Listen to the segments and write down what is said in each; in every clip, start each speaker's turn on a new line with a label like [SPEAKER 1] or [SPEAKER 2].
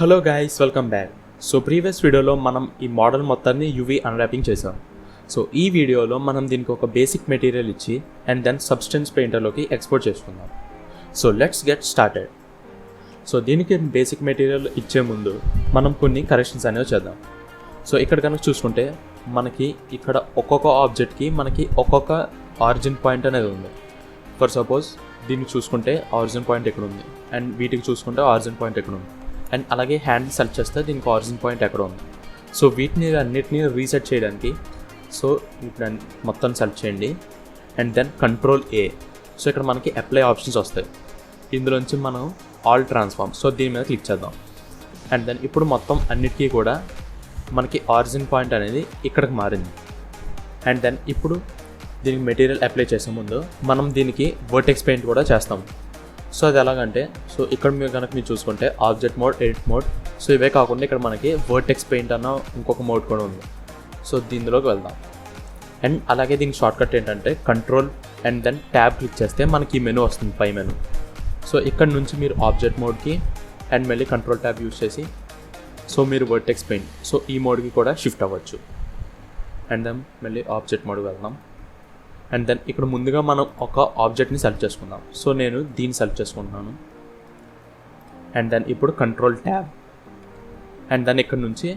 [SPEAKER 1] Hello guys, welcome back. So previous వీడియోలో మనం ఈ మోడల్ మొత్తాన్ని యూవీ అన్రాపింగ్ చేసాం. సో ఈ వీడియోలో మనం దీనికి ఒక బేసిక్ మెటీరియల్ ఇచ్చి అండ్ దెన్ సబ్స్టెన్స్ పెయింటర్లోకి ఎక్స్పోర్ట్ చేసుకుందాం. So let's get started. So దీనికి బేసిక్ మెటీరియల్ ఇచ్చే ముందు మనం కొన్ని కరెక్షన్స్ అనేవి చేద్దాం. సో ఇక్కడ కనుక చూసుకుంటే మనకి ఇక్కడ ఒక్కొక్క ఆబ్జెక్ట్కి మనకి ఒక్కొక్క ఆరిజిన్ పాయింట్ అనేది ఉంది. ఫర్ సపోజ్ దీన్ని చూసుకుంటే ఆరిజిన్ పాయింట్ ఎక్కడ ఉంది, అండ్ వీటికి చూసుకుంటే ఆరిజిన్ పాయింట్ ఎక్కడ ఉంది, అండ్ అలాగే హ్యాండ్ సెలెక్ట్ చేస్తే దీనికి ఆరిజిన్ పాయింట్ ఎక్కడ ఉంది. సో వీటిని అన్నిటినీ రీసెట్ చేయడానికి సో ఇప్పుడు మొత్తం సెలెక్ట్ చేయండి and then control A. So ఇక్కడ మనకి అప్లై ఆప్షన్స్ వస్తాయి. ఇందులోంచి మనం ఆల్ ట్రాన్స్ఫార్మ్, సో దీని మీద క్లిక్ చేద్దాం. అండ్ దెన్ ఇప్పుడు మొత్తం అన్నిటికీ కూడా మనకి ఆరిజిన్ పాయింట్ అనేది ఇక్కడికి మారింది. అండ్ దెన్ ఇప్పుడు దీనికి మెటీరియల్ అప్లై చేసే ముందు మనం దీనికి వర్టెక్స్ పెయింట్ కూడా చేస్తాం. సో అది ఎలాగంటే, సో ఇక్కడ మీరు చూసుకుంటే object mode, edit mode, so ఇవే కాకుండా ఇక్కడ మనకి వర్టెక్స్ పెయింట్ అన్న ఇంకొక మోడ్ కూడా ఉంది. సో దీనిలోకి వెళ్దాం. అండ్ అలాగే దీనికి షార్ట్కట్ ఏంటంటే control and then tab click చేస్తే మనకి ఈ మెనూ వస్తుంది, పై మెనూ. సో ఇక్కడ నుంచి మీరు ఆబ్జెక్ట్ మోడ్కి అండ్ మళ్ళీ కంట్రోల్ ట్యాబ్ యూస్ చేసి సో మీరు వర్టెక్స్ పెయింట్, సో ఈ మోడ్కి కూడా షిఫ్ట్ అవ్వచ్చు. అండ్ దెన్ మళ్ళీ ఆబ్జెక్ట్ మోడ్కి వెళ్దాం. అండ్ దెన్ ఇక్కడ ముందుగా మనం ఒక ఆబ్జెక్ట్ని సెలెక్ట్ చేసుకుందాం. సో నేను దీన్ని సెలెక్ట్ చేసుకుంటున్నాను. అండ్ దెన్ ఇప్పుడు కంట్రోల్ ట్యాబ్ అండ్ దెన్ ఇక్కడ నుంచి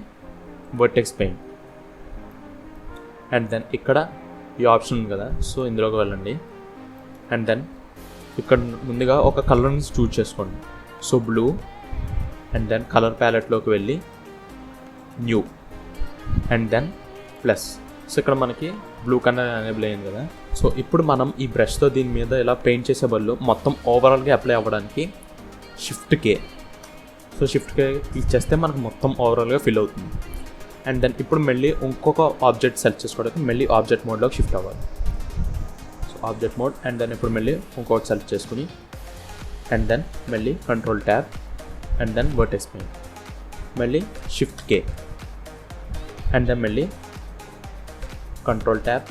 [SPEAKER 1] వర్టెక్స్ పెయింట్. అండ్ దెన్ ఇక్కడ ఈ ఆప్షన్ ఉంది కదా, సో ఇందులోకి వెళ్ళండి. అండ్ దెన్ ఇక్కడ ముందుగా ఒక కలర్ని చూజ్ చేసుకోండి. So blue. And then colour ప్యాలెట్లోకి వెళ్ళి new and then plus. So ఇక్కడ మనకి బ్లూ కలర్ ఎనేబుల్ అయ్యింది కదా. సో ఇప్పుడు మనం ఈ బ్రష్తో దీని మీద ఇలా పెయింట్ చేసే బదులు మొత్తం ఓవరాల్గా అప్లై అవ్వడానికి షిఫ్ట్ కే. సో షిఫ్ట్ కే క్లిక్ చేస్తే మనకు మొత్తం ఓవరాల్గా ఫిల్ అవుతుంది. అండ్ దెన్ ఇప్పుడు మళ్ళీ ఇంకొక ఆబ్జెక్ట్ సెలెక్ట్ చేసుకోవడానికి మళ్ళీ ఆబ్జెక్ట్ మోడ్లోకి షిఫ్ట్ అవ్వాలి. So object mode and then ఇప్పుడు మళ్ళీ ఇంకొకటి సెలెక్ట్ చేసుకుని అండ్ దెన్ మళ్ళీ control tab and then vertex paint, మళ్ళీ షిఫ్ట్ కే అండ్ దెన్ మళ్ళీ control tab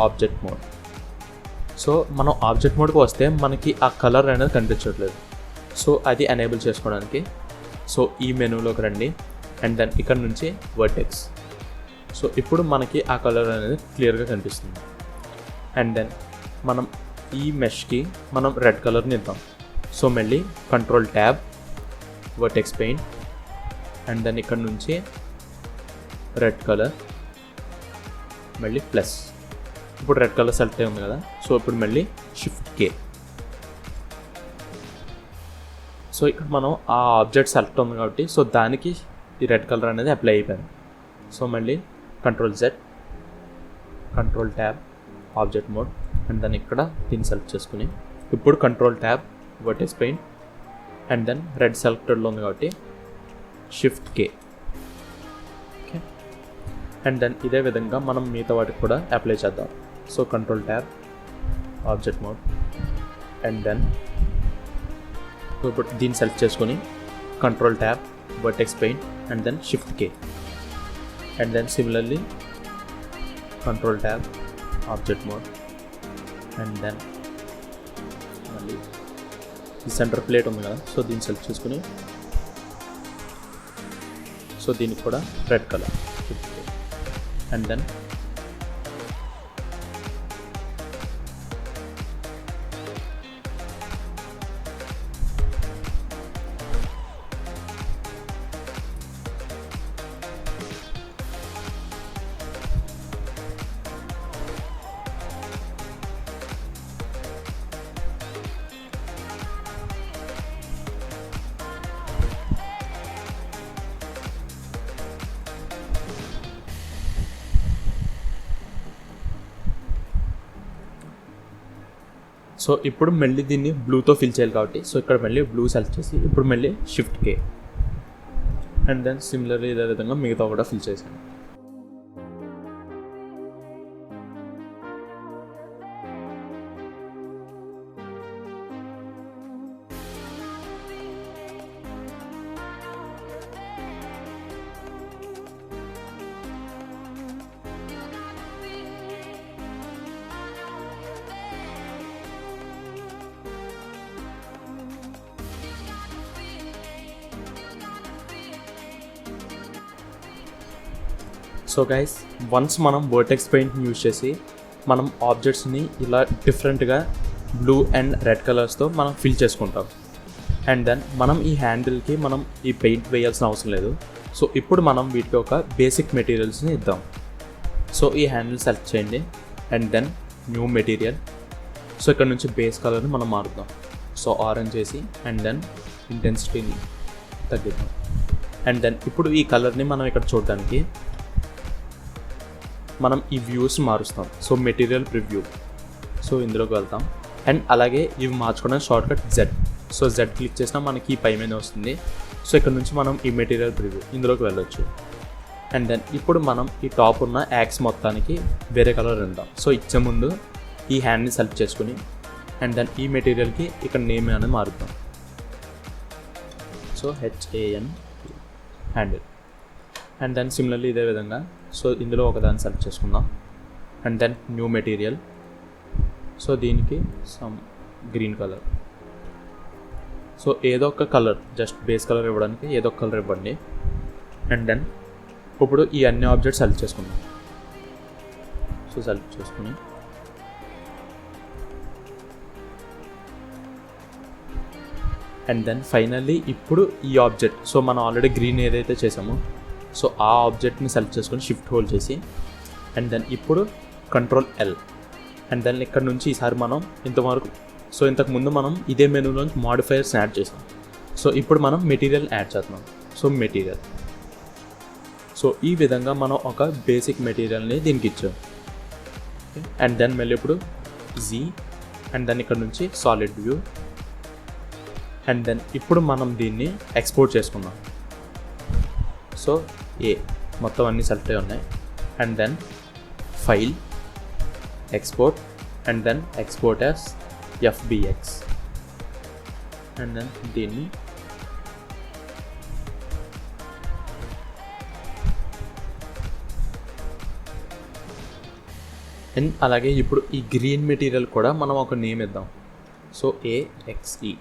[SPEAKER 1] object mode. So మనం ఆబ్జెక్ట్ మోడ్కి వస్తే మనకి ఆ కలర్ అనేది కనిపించట్లేదు. సో అది ఎనేబుల్ చేసుకోవడానికి సో ఈ మెనూలోకి రండి అండ్ దెన్ ఇక్కడ నుంచి వర్టెక్స్. సో ఇప్పుడు మనకి ఆ కలర్ అనేది క్లియర్గా కనిపిస్తుంది. అండ్ దెన్ మనం ఈ మెష్కి మనం రెడ్ కలర్ని ఇద్దాం. సో మళ్ళీ control tab vertex paint and then ఇక్కడ నుంచి రెడ్ కలర్ మళ్ళీ ప్లస్. ఇప్పుడు రెడ్ కలర్ సెలెక్ట్ అయి ఉంది కదా. సో ఇప్పుడు మళ్ళీ షిఫ్ట్ కే. సో ఇక్కడ మనం ఆ ఆబ్జెక్ట్ సెలెక్ట్ ఉంది కాబట్టి సో దానికి ఈ రెడ్ కలర్ అనేది అప్లై అయిపోయింది. సో మళ్ళీ control Z, control tab object mode and then ఇక్కడ దీన్ని సెలెక్ట్ చేసుకుని ఇప్పుడు control tab vertex paint and then red సెలెక్టెడ్లో ఉంది కాబట్టి shift K. Okay. And then ఇదే విధంగా మనం మిగతా వాటికి కూడా అప్లై చేద్దాం. So control tab object mode and then ఇప్పుడు దీన్ని సెలెక్ట్ చేసుకొని control tab vertex paint and then shift K and then similarly control tab object mode and then మళ్ళీ ఈ సెంటర్ ప్లేట్ ఉంది కదా, సో దీన్ని సెలెక్ట్ చేసుకుని సో దీనికి కూడా red colour shift K and then so ఇప్పుడు మళ్ళీ దీన్ని బ్లూతో ఫిల్ చేయాలి కాబట్టి సో ఇక్కడ మళ్ళీ బ్లూ సెలెక్ట్ చేసి ఇప్పుడు మళ్ళీ shift K and then similarly ఇదే విధంగా మిగతా కూడా ఫిల్ చేశాను. సో గైస్, వన్స్ మనం వర్టెక్స్ పెయింట్ని యూజ్ చేసి మనం ఆబ్జెక్ట్స్ని ఇలా డిఫరెంట్గా బ్లూ అండ్ రెడ్ కలర్స్తో మనం ఫిల్ చేసుకుంటాం. అండ్ దెన్ మనం ఈ హ్యాండిల్కి మనం ఈ పెయింట్ వేయాల్సిన అవసరం లేదు. సో ఇప్పుడు మనం వీటికి ఒక బేసిక్ మెటీరియల్స్ని ఇద్దాం. సో ఈ హ్యాండిల్ సెలెక్ట్ చేయండి and then new material. So ఇక్కడ నుంచి బేస్ కలర్ని మనం మారుద్దాం. సో ఆరెంజ్ చేసి అండ్ దెన్ ఇంటెన్సిటీని తగ్గిద్దాం. అండ్ దెన్ ఇప్పుడు ఈ కలర్ని మనం ఇక్కడ చూడడానికి మనం ఈ వ్యూస్ మారుస్తాం. సో మెటీరియల్ ప్రివ్యూ, సో ఇందులోకి వెళ్తాం. అండ్ అలాగే ఇవి మార్చుకోవడానికి shortcut Z. So Z click చేసినా మనకి ఈ పై మీద వస్తుంది. సో ఇక్కడ నుంచి మనం ఈ మెటీరియల్ ప్రివ్యూ ఇందులోకి వెళ్ళొచ్చు. అండ్ దెన్ ఇప్పుడు మనం ఈ టాప్ ఉన్న యాక్స్ మొత్తానికి వేరే కలర్ ఇద్దాం. సో ఇచ్చే ముందు ఈ హ్యాండ్ని సెలెక్ట్ చేసుకుని అండ్ దెన్ ఈ మెటీరియల్కి ఇక్కడ నేమ్ అనేది మారుద్దాం. So HAN handle. And then similarly ఇదే విధంగా సో ఇందులో ఒకదాన్ని సెలెక్ట్ చేసుకుందాం. And then new material. So దీనికి సమ్ గ్రీన్ కలర్. సో ఏదో ఒక కలర్, జస్ట్ బేస్ కలర్ ఇవ్వడానికి ఏదో ఒక కలర్ ఇవ్వండి. అండ్ దెన్ ఇప్పుడు ఈ అన్ని ఆబ్జెక్ట్స్ సెలెక్ట్ చేసుకుందాం. సో సెలెక్ట్ చేసుకుని అండ్ దెన్ ఫైనల్లీ ఇప్పుడు ఈ ఆబ్జెక్ట్, సో మనం ఆల్రెడీ గ్రీన్ ఏదైతే చేసామో సో ఆ ఆబ్జెక్ట్ని సెలెక్ట్ చేసుకొని షిఫ్ట్ హోల్డ్ చేసి అండ్ దెన్ ఇప్పుడు Ctrl+L. అండ్ దెన్ ఇక్కడ నుంచి ఈసారి మనం ఇంతకుముందు మనం ఇదే మెనూలోంచి మాడిఫైయర్స్ యాడ్ చేసాం. సో ఇప్పుడు మనం మెటీరియల్ యాడ్ చేస్తున్నాం. So material. సో ఈ విధంగా మనం ఒక బేసిక్ మెటీరియల్ని దీనికి ఇచ్చాం. అండ్ దెన్ మళ్ళీ ఇప్పుడు Z అండ్ దెన్ ఇక్కడ నుంచి సాలిడ్ వ్యూ. అండ్ దెన్ ఇప్పుడు మనం దీన్ని ఎక్స్పోర్ట్ చేసుకుందాం. సో మొత్తం అన్నీ సెలెక్ట్ అయి ఉన్నాయి. And then file, export and then export as FBX. And then దీన్ని అండ్ అలాగే ఇప్పుడు ఈ గ్రీన్ మెటీరియల్ కూడా మనం ఒక నేమ్ ఇద్దాం. So AXE.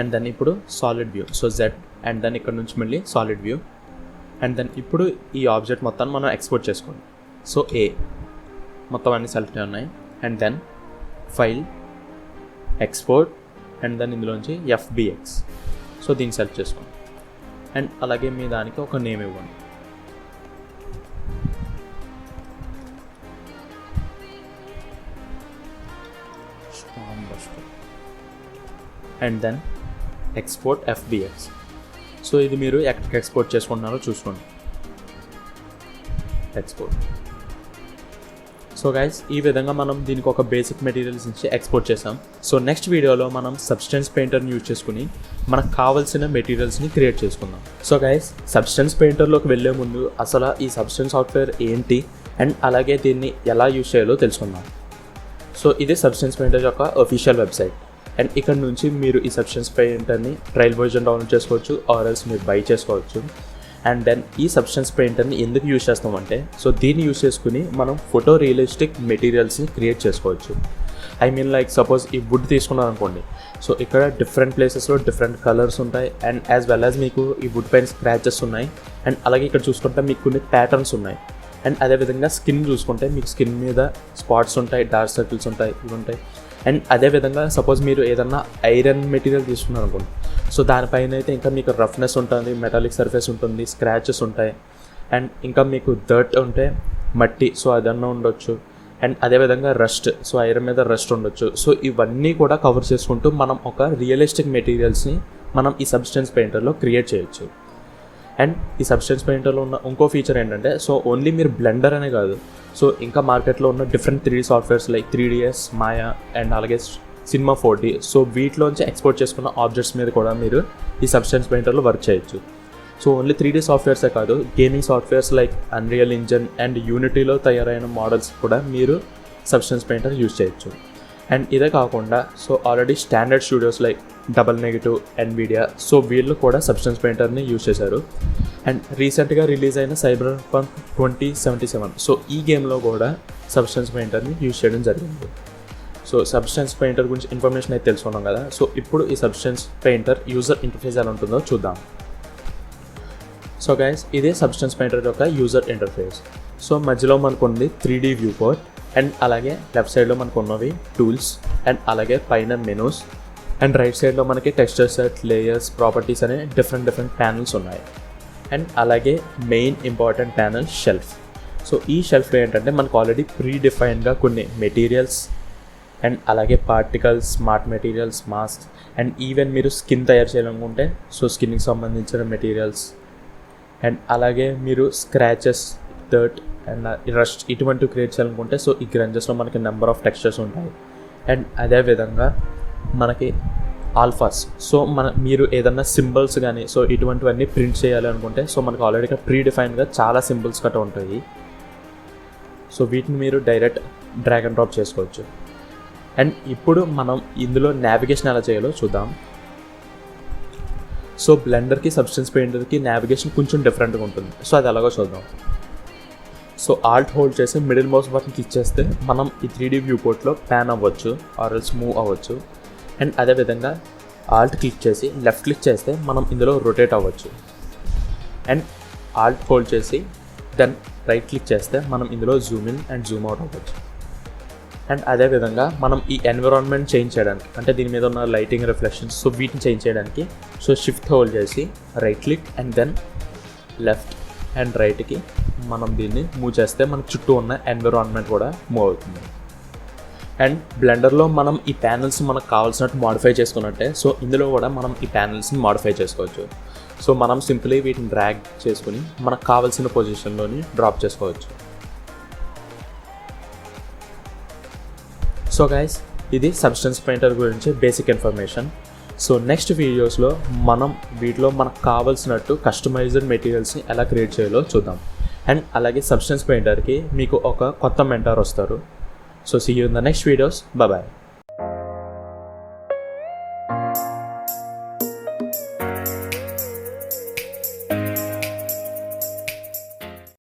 [SPEAKER 1] అండ్ దెన్ ఇప్పుడు solid view. So Z and then ఇక్కడ నుంచి మళ్ళీ సాలిడ్ వ్యూ. అండ్ దెన్ ఇప్పుడు ఈ ఆబ్జెక్ట్ మొత్తాన్ని మనం ఎక్స్పోర్ట్ చేసుకోండి. సో మొత్తం అన్నీ సెలెక్ట్ అయి ఉన్నాయి. And then file, export and then ఇందులోంచి FBX. సో దీన్ని సెలెక్ట్ చేసుకోండి. అండ్ అలాగే మీ దానికి ఒక నేమ్ ఇవ్వండి. And then export FBX. So ఇది మీరు ఎక్కడికి ఎక్స్పోర్ట్ చేసుకుంటున్నారో చూసుకోండి. ఎక్స్పోర్ట్. సో గైస్, ఈ విధంగా మనం దీనికి ఒక బేసిక్ మెటీరియల్స్ నుంచి ఎక్స్పోర్ట్ చేసాం. సో నెక్స్ట్ వీడియోలో మనం సబ్స్టెన్స్ పెయింటర్ని యూజ్ చేసుకుని మనకు కావాల్సిన మెటీరియల్స్ని క్రియేట్ చేసుకుందాం. సో గైస్, సబ్స్టెన్స్ పెయింటర్లోకి వెళ్ళే ముందు అసలు ఈ సబ్స్టెన్స్ సాఫ్ట్వేర్ ఏంటి అండ్ అలాగే దీన్ని ఎలా యూజ్ చేయాలో తెలుసుకుందాం. సో ఇది సబ్స్టెన్స్ పెయింటర్ యొక్క అఫీషియల్ వెబ్సైట్. అండ్ ఇక్కడ నుంచి మీరు ఈ సబ్స్టెన్స్ పెయింటర్ని ట్రయల్ వర్జన్ డౌన్లోడ్ చేసుకోవచ్చు ఆర్ఎల్స్ మీరు బై చేసుకోవచ్చు. అండ్ దెన్ ఈ సబ్స్టెన్స్ పెయింటర్ని ఎందుకు యూజ్ చేస్తామంటే సో దీన్ని యూజ్ చేసుకుని మనం ఫోటో రియలిస్టిక్ మెటీరియల్స్ని క్రియేట్ చేసుకోవచ్చు. ఐ మీన్ లైక్ సపోజ్ ఈ వుడ్ తీసుకున్నారు అనుకోండి. సో ఇక్కడ డిఫరెంట్ ప్లేసెస్లో డిఫరెంట్ కలర్స్ ఉంటాయి అండ్ యాజ్ వెల్ యాజ్ మీకు ఈ వుడ్ పైన స్క్రాచెస్ ఉన్నాయి. అండ్ అలాగే ఇక్కడ చూసుకుంటే మీకు కొన్ని ప్యాటర్న్స్ ఉన్నాయి. అండ్ అదేవిధంగా స్కిన్ చూసుకుంటే మీకు స్కిన్ మీద స్పాట్స్ ఉంటాయి, డార్క్ సర్కిల్స్ ఉంటాయి, ఇవి ఉంటాయి. అండ్ అదేవిధంగా సపోజ్ మీరు ఏదన్నా ఐరన్ మెటీరియల్ తీసుకున్నారు అనుకోండి. సో దానిపైన అయితే ఇంకా మీకు రఫ్నెస్ ఉంటుంది, మెటాలిక్ సర్ఫేస్ ఉంటుంది, స్క్రాచెస్ ఉంటాయి. అండ్ ఇంకా మీకు డర్ట్ ఉంటే మట్టి, సో అదన్నా ఉండొచ్చు. అండ్ అదేవిధంగా రస్ట్, సో ఐరన్ మీద రస్ట్ ఉండొచ్చు. సో ఇవన్నీ కూడా కవర్ చేసుకుంటూ మనం ఒక రియలిస్టిక్ మెటీరియల్స్ని మనం ఈ సబ్స్టెన్స్ పెయింటర్లో క్రియేట్ చేయొచ్చు. అండ్ ఈ సబ్స్టెన్స్ పెయింటర్లో ఉన్న ఇంకో ఫీచర్ ఏంటంటే సో ఓన్లీ మీరు బ్లెండర్ అనే కాదు, సో ఇంకా మార్కెట్లో ఉన్న different 3D softwares like 3ds, Maya and అలాగే సినిమా 4D. సో వీటిలోంచి ఎక్స్పోర్ట్ చేసుకున్న ఆబ్జెక్ట్స్ మీద కూడా మీరు ఈ సబ్స్టెన్స్ పెయింటర్లో వర్క్ చేయొచ్చు. సో ఓన్లీ 3D సాఫ్ట్వేర్సే కాదు, gaming softwares like unreal engine and యూనిటీలో తయారైన మోడల్స్ కూడా మీరు సబ్స్టెన్స్ పెయింటర్ యూజ్ చేయొచ్చు. అండ్ ఇదే కాకుండా so already standard studios like double negative, Nvidia, so వీళ్ళు కూడా సబ్స్టెన్స్ పెయింటర్ని యూజ్ చేశారు. అండ్ రీసెంట్గా రిలీజ్ అయిన Cyberpunk 2077, సో ఈ గేమ్లో కూడా సబ్స్టెన్స్ పెయింటర్ని యూజ్ చేయడం జరిగింది. సో సబ్స్టెన్స్ పెయింటర్ గురించి ఇన్ఫర్మేషన్ అయితే తెలుసుకున్నాం కదా. సో ఇప్పుడు ఈ సబ్స్టెన్స్ పెయింటర్ యూజర్ ఇంటర్ఫేస్ ఎలా ఉంటుందో చూద్దాం. సో గైస్ ఇదే సబ్స్టెన్స్ పెయింటర్ యొక్క యూజర్ ఇంటర్ఫేస్. సో మధ్యలో మనకు ఉంది 3D వ్యూ పోర్ట్ అండ్ అలాగే లెఫ్ట్ సైడ్లో మనకు ఉన్నవి టూల్స్ అండ్ అలాగే పైన మెనూస్ అండ్ రైట్ సైడ్లో మనకి టెక్స్చర్ సెట్, లేయర్స్, ప్రాపర్టీస్ అనే డిఫరెంట్ ప్యానల్స్ ఉన్నాయి. అండ్ అలాగే main important panel shelf. So ఈ షెల్ఫ్లో ఏంటంటే మనకు ఆల్రెడీ ప్రీడిఫైన్డ్గా కొన్ని మెటీరియల్స్ అండ్ అలాగే particles, smart materials, mask and even మీరు స్కిన్ తయారు చేయాలనుకుంటే సో స్కిన్కి సంబంధించిన మెటీరియల్స్ అండ్ అలాగే మీరు స్క్రాచెస్, డర్ట్ అండ్ రస్ట్ ఇటువంటివి క్రియేట్ చేయాలనుకుంటే సో ఈ గ్రంజెస్లో మనకి నెంబర్ ఆఫ్ టెక్స్చర్స్ ఉంటాయి. అండ్ అదేవిధంగా మనకి ఆల్ఫాస్. సో మీరు ఏదన్నా సింబల్స్ కానీ సో ఇటువంటివన్నీ ప్రింట్ చేయాలి అనుకుంటే సో మనకు ఆల్రెడీ ఇక్కడ ప్రీడిఫైన్డ్గా చాలా సింబల్స్ గట్రా ఉంటాయి. సో వీటిని మీరు డైరెక్ట్ డ్రాగ్ అండ్ డ్రాప్ చేసుకోవచ్చు. అండ్ ఇప్పుడు మనం ఇందులో నావిగేషన్ ఎలా చేయాలో చూద్దాం. సో బ్లెండర్కి, సబ్స్టెన్స్ పెయింటర్కి నావిగేషన్ కొంచెం డిఫరెంట్గా ఉంటుంది. సో అది ఎలాగో చూద్దాం. సో ఆల్ట్ హోల్డ్ చేసి మిడిల్ మౌస్ బటన్ క్లిక్ చేస్తే మనం ఈ 3D వ్యూ పోర్ట్లో ప్యాన్ అవ్వచ్చు ఆర్ఎల్స్ మూవ్ అవ్వచ్చు. అండ్ అదేవిధంగా ఆల్ట్ క్లిక్ చేసి లెఫ్ట్ క్లిక్ చేస్తే మనం ఇందులో రొటేట్ అవ్వచ్చు. అండ్ ఆల్ట్ హోల్డ్ చేసి దెన్ రైట్ క్లిక్ చేస్తే మనం ఇందులో Zoom in and Zoom out అవ్వచ్చు. అండ్ అదేవిధంగా మనం ఈ ఎన్విరాన్మెంట్ చేంజ్ చేయడానికి అంటే దీని మీద ఉన్న లైటింగ్, రిఫ్లెక్షన్స్ సో వీటిని చేంజ్ చేయడానికి సో షిఫ్ట్ హోల్డ్ చేసి right click and then left and రైట్కి మనం దీన్ని మూవ్ చేస్తే మన చుట్టూ ఉన్న ఎన్విరాన్మెంట్ కూడా మూవ్ అవుతుంది. అండ్ బ్లెండర్లో మనం ఈ ప్యానల్స్ మనకు కావాల్సినట్టు మాడిఫై చేసుకున్నట్టే సో ఇందులో కూడా మనం ఈ ప్యానల్స్ని మాడిఫై చేసుకోవచ్చు. సో మనం సింపుల్లీ వీటిని డ్రాగ్ చేసుకుని మనకు కావాల్సిన పొజిషన్లోని డ్రాప్ చేసుకోవచ్చు. సో గైస్ ఇది సబ్స్టెన్స్ పెయింటర్ గురించి బేసిక్ ఇన్ఫర్మేషన్. సో నెక్స్ట్ వీడియోస్లో మనం వీటిలో మనకు కావాల్సినట్టు కస్టమైజ్డ్ మెటీరియల్స్ని ఎలా క్రియేట్ చేయాలో చూద్దాం. అండ్ అలాగే సబ్స్టెన్స్ పెయింటర్కి మీకు ఒక కొత్త మెంటర్ వస్తారు. So see you in the next videos. Bye.